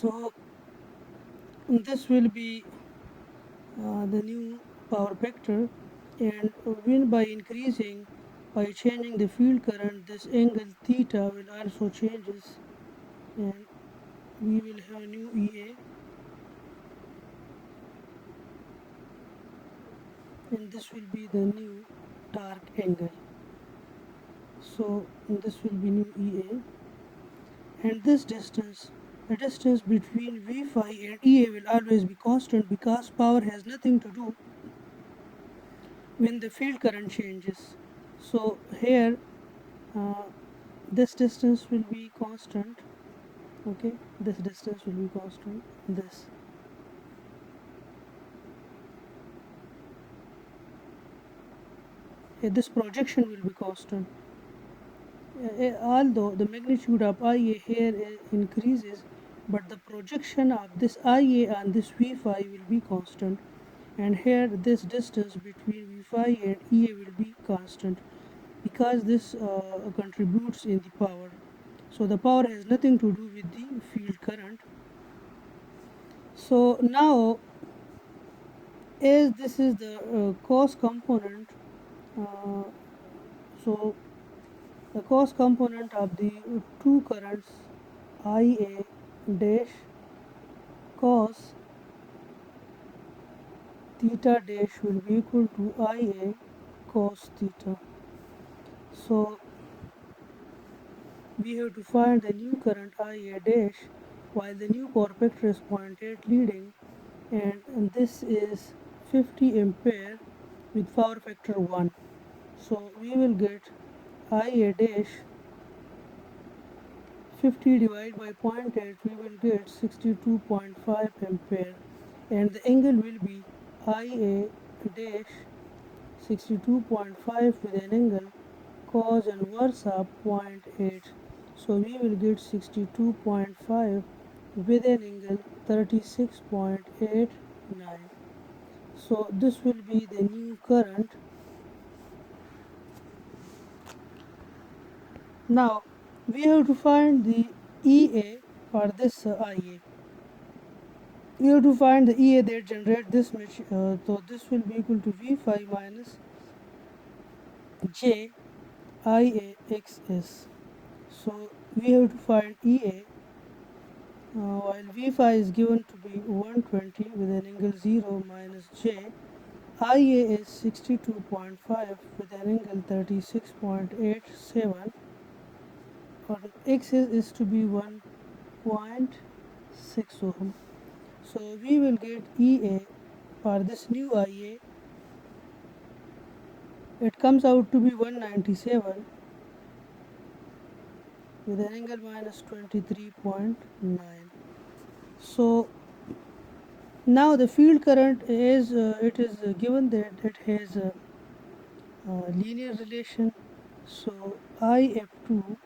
So this will be the new power vector, and when by changing the field current, this angle theta will also changes, and we will have new EA, and this will be the new torque angle. So this will be new EA, and this distance, the distance between V phi and EA will always be constant because power has nothing to do when the field current changes. So here uh, this distance will be constant. Okay, this distance will be constant. This projection will be constant. Although the magnitude of IA here increases, but the projection of this IA on this V phi will be constant, and here this distance between V phi and EA will be constant because this contributes in the power. So the power has nothing to do with the field current. So now, as this is the cos component, uh, so the cos component of the two currents IA dash cos theta dash will be equal to IA cos theta. So we have to find the new current IA dash while the new power vector is 0.8 leading, and this is 50 ampere with power factor 1. So we will get IA dash 50 divided by 0.8, we will get 62.5 ampere, and the angle will be IA dash 62.5 with an angle cos inverse of 0.8. So we will get 62.5 with an angle 36.89. So this will be the new current. Now we have to find the EA for this IA. We have to find the EA that generate this much. So this will be equal to V phi minus J IAXS. So we have to find EA while V phi is given to be 120 with an angle 0 minus J. IA is 62.5 with an angle 36.87, or X is to be 1.6 ohm. So we will get EA for this new IA. It comes out to be 197 with an angle minus 23.9. So now the field current is it is given that it has a linear relation. So IF2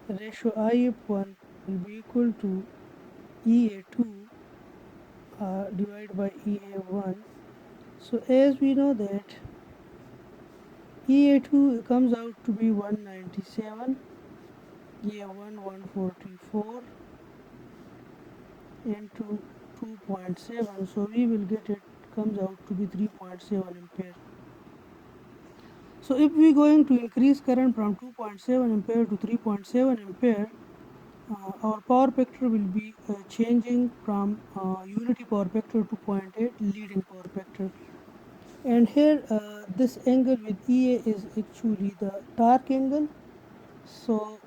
ratio IF1 will be equal to EA2 divided by EA1. So as we know that EA2 comes out to be 197, EA1 144 into 2.7, so we will get it comes out to be 3.7 ampere. So if we going to increase current from 2.7 ampere to 3.7 ampere, our power factor will be changing from unity power factor to 0.8 leading power factor. And here this angle with EA is actually the torque angle. So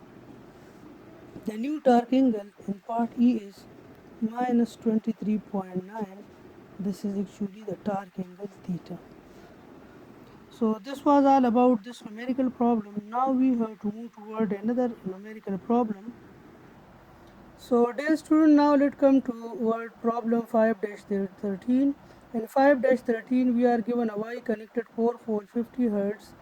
the new torque angle in part E is minus 23.9. This is actually the torque angle theta. So this was all about this numerical problem. Now we have to move toward another numerical problem. So dear student, now let's come to word problem 5-13. In 5-13 we are given a Y connected 4-pole 50 Hertz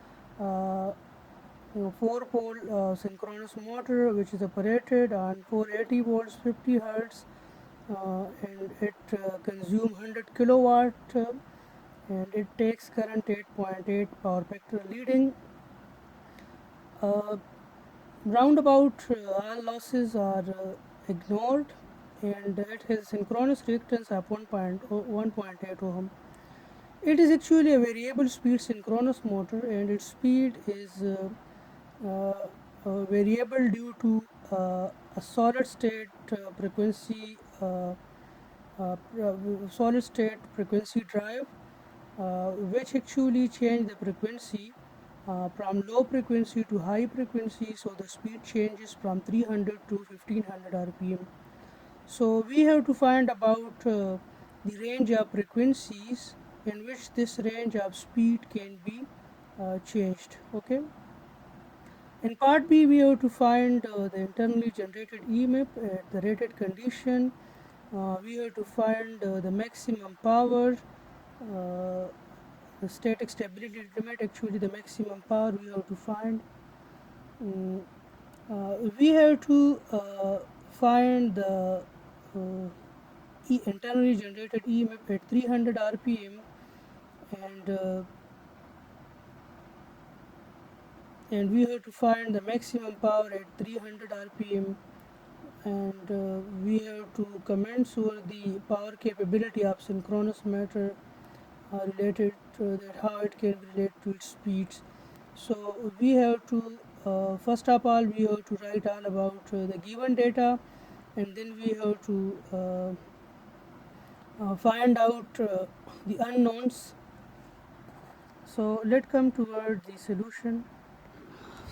4-pole synchronous motor which is operated on 480 volts 50 Hertz, and it consumes 100 kilowatt, and it takes current 8.8 power factor leading. Roundabout all losses are ignored, and it has synchronous reactance of 1.8 ohm. It is actually a variable speed synchronous motor, and its speed is variable due to a solid state frequency solid state frequency drive, which actually change the frequency from low frequency to high frequency, so the speed changes from 300 to 1500 rpm. So we have to find about the range of frequencies in which this range of speed can be changed. Okay. In part B, we have to find the internally generated EMF at the rated condition. We have to find the maximum power, the static stability limit, actually the maximum power we have to find. Mm, we have to find the internally generated EMF at 300 rpm, and uh, and we have to find the maximum power at 300 rpm, and we have to comment over the power capability of synchronous motor related to that, how it can relate to its speeds. So we have to first of all we have to write all about the given data, and then we have to find out the unknowns. So let's come toward the solution.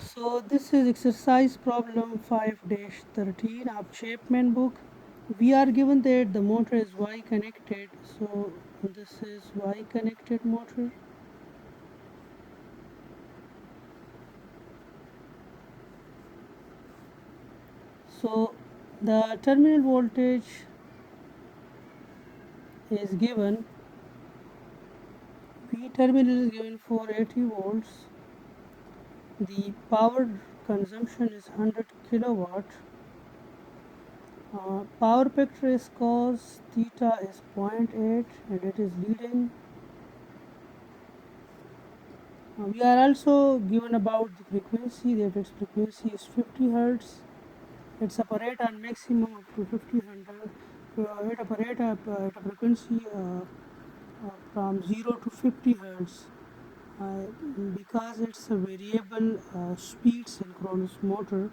So this is exercise problem 5-13 of Chapman book. We are given that the motor is Y connected. So this is Y connected motor. So the terminal voltage is given. V terminal is given for 80 volts. The power consumption is 100 kilowatt. Power factor is cos theta is 0.8 and it is leading. We are also given about the frequency, that its frequency is 50 hertz. It's operate on maximum up to 50 hertz. It operate at a frequency from 0 to 50 hertz. Because it's a variable speed synchronous motor,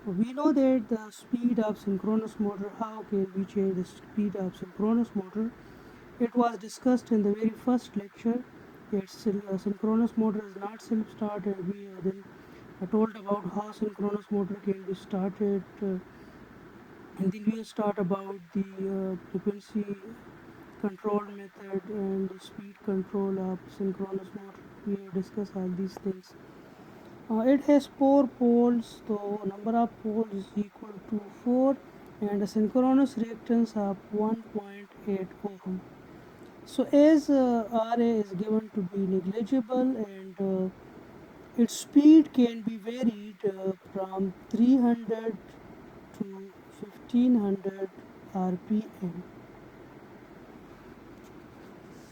we know that the speed of synchronous motor, how can we change the speed of synchronous motor? It was discussed in the very first lecture. It's synchronous motor is not self-start, and we then told about how synchronous motor can be started, and then we start about the frequency control method and the speed control of synchronous motor. We have discussed all these things. It has 4 poles, so number of poles is equal to 4, and a synchronous reactance of 1.8 ohm. So as RA is given to be negligible, and its speed can be varied from 300 to 1500 rpm.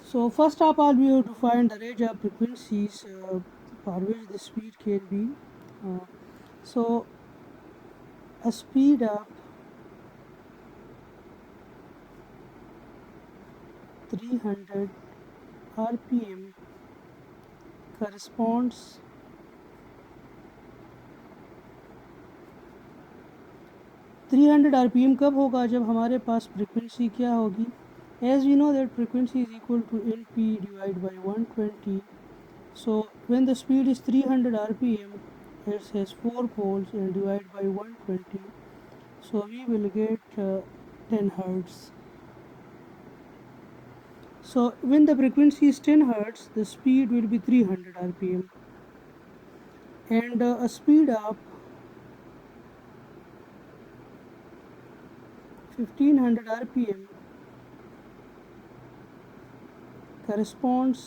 So first of all we have to find the range of frequencies for which the speed can be. So a speed of 300 rpm corresponds 300 rpm कब होगा, जब हमारे पास frequency क्या होगी. As we know that frequency is equal to Np divided by 120. So when the speed is 300 rpm, it has 4 poles and divided by 120. So we will get 10 hertz. So when the frequency is 10 hertz, the speed will be 300 rpm. And a speed of 1500 rpm corresponds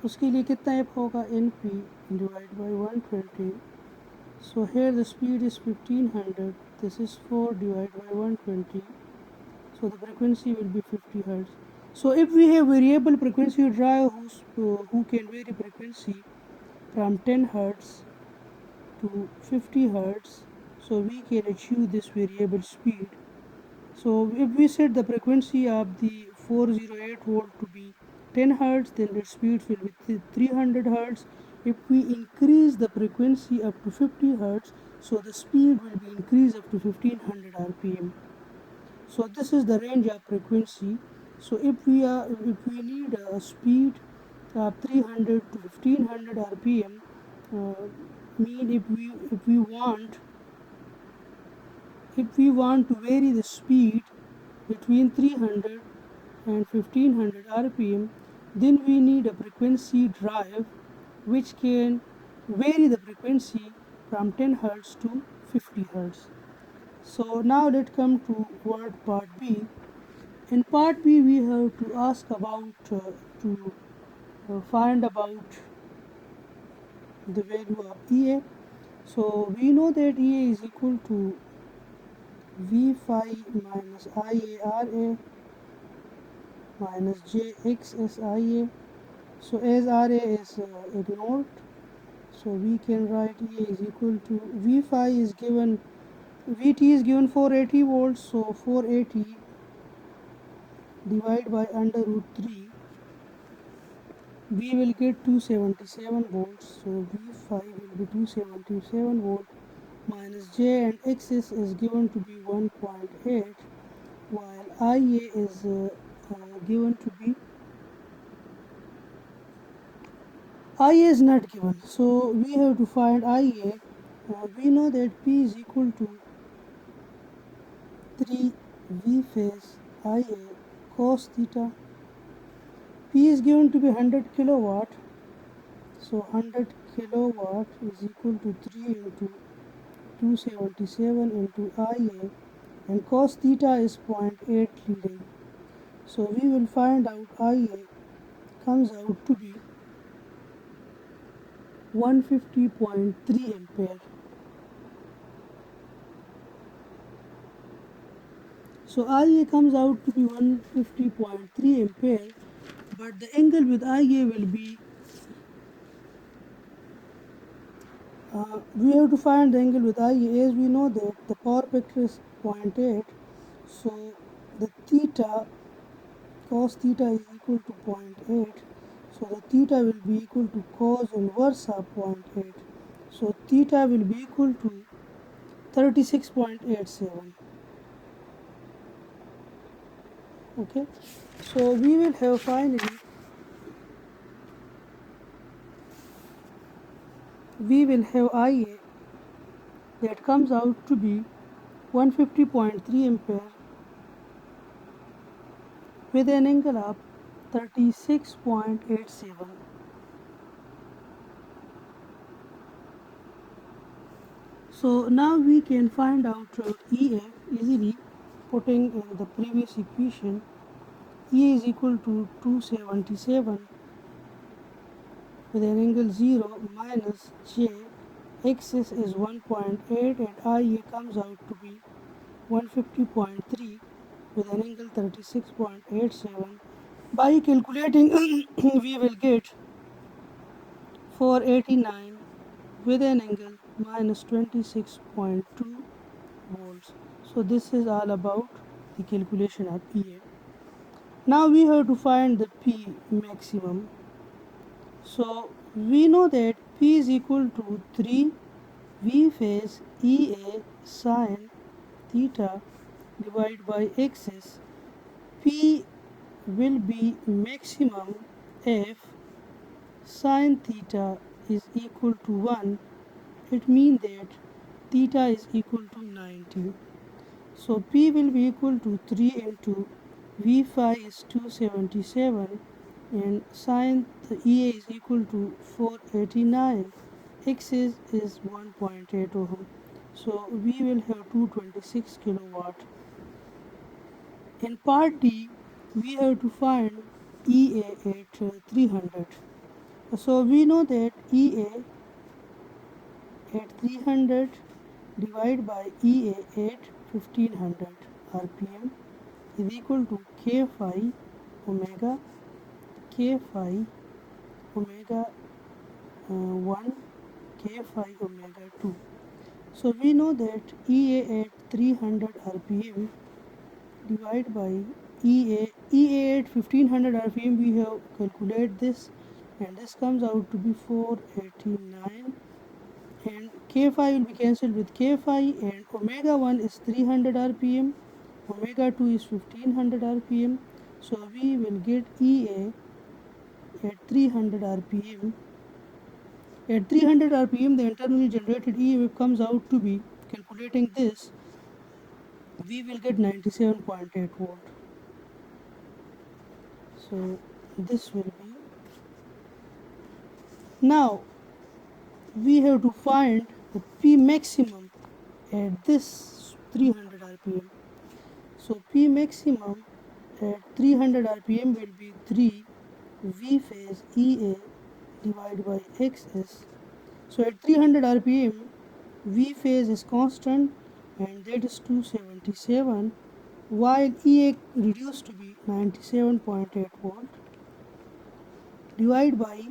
उसके लिए कितना F होगा, N P divide by 120. So here the speed is 1500, this is 4 divided by 120, so the frequency will be 50 hertz. So if we have variable frequency drive who can vary frequency from 10 hertz to 50 hertz, so we can achieve this variable speed. So if we set the frequency of the 408 volt to be 10 hertz, then its speed will be 300 hertz. If we increase the frequency up to 50 hertz, so the speed will be increased up to 1500 rpm. So this is the range of frequency. So if we need a speed of 300 to 1500 rpm, mean if we want to vary the speed between 300 and 1500 rpm, then we need a frequency drive which can vary the frequency from 10 hertz to 50 hertz. So now let's come to word part B. In part B, we have to ask about to find about the value of EA. So we know that EA is equal to V phi minus IARA minus JXSIA. So as RA is ignored, so we can write EA is equal to V phi is given, VT is given 480 volts, so 480 divided by under root 3, we will get 277 volts. So V phi will be 277 volt minus J, and XS is given to be 1.8, while IA is given to be, IA is not given, so we have to find IA. We know that P is equal to 3 V phase IA cos theta. P is given to be 100 kilowatt, so 100 kilowatt is equal to 3 into 277 into IA, and cos theta is 0.8 leading. So we will find out IA comes out to be 150.3 ampere. So IA comes out to be 150.3 ampere, but the angle with IA will be, we have to find the angle with IA, as we know that the power factor is 0.8, so the theta, cos theta is equal to 0.8, so the theta will be equal to cos inverse of 0.8, so theta will be equal to 36.87. Okay, so we will have finally, we will have IA that comes out to be 150.3 ampere with an angle of 36.87. So now we can find out EA easily, putting in the previous equation. EA is equal to 277 with an angle 0 minus J, XS is 1.8, and IA comes out to be 150.3 with an angle 36.87. By calculating we will get 489 with an angle minus 26.2 volts. So this is all about the calculation of EA. Now we have to find the P maximum. So we know that P is equal to 3 V phase EA sine theta divided by XS. P will be maximum if sine theta is equal to 1. It means that theta is equal to 90. So P will be equal to 3 into V phi is 277, and sine the EA is equal to 489. X is 1.8 ohm. So we will have 226 kilowatt. In part D, we have to find EA at 300. So we know that EA at 300 divided by EA at 1500 rpm is equal to K phi omega 1 K phi omega 2. So we know that EA at 300 RPM divided by EA at 1500 RPM, we have calculated this, and this comes out to be 489, and K phi will be cancelled with K phi, and omega 1 is 300 RPM, omega 2 is 1500 RPM, so we will get EA at 300 RPM. At 300 RPM, the internally generated EMF comes out to be, calculating this, we will get 97.8 volt. So this will be. Now we have to find the P maximum at this 300 RPM. So P maximum at 300 RPM will be 3 V phase EA divided by XS. So at 300 RPM, V phase is constant, and that is 277, while EA reduced to be 97.8 volt, divided by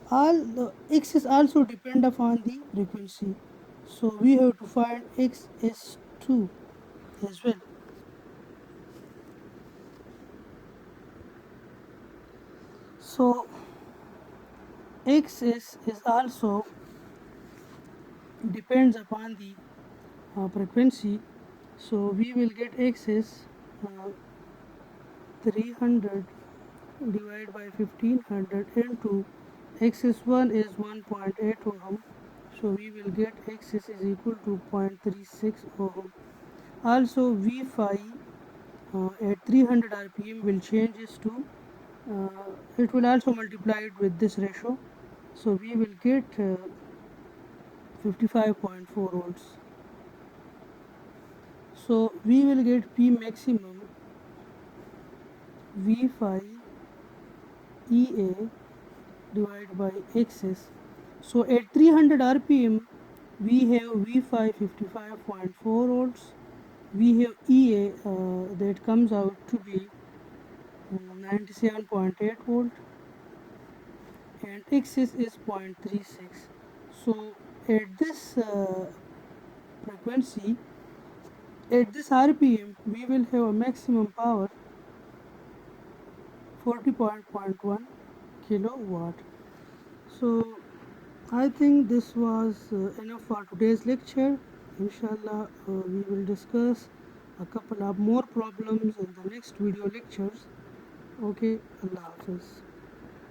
all the X is also depend upon the frequency. So we have to find XS2 as well. So XS is also depends upon the frequency. So we will get XS 300 divided by 1500 into XS1 is 1.8 ohm. So we will get XS is equal to 0.36 ohm. Also V phi at 300 RPM will changes to, it will also multiply it with this ratio. So we will get 55.4 volts. So we will get P maximum V phi EA divided by XS. So at 300 RPM, we have V phi 55.4 volts. We have EA that comes out to be 97.8 volt, and XS is 0.36. So at this frequency, at this RPM, we will have a maximum power 40.1 kilowatt. So I think this was enough for today's lecture. Inshallah, we will discuss a couple of more problems in the next video lectures. Okay, Allah Hafiz.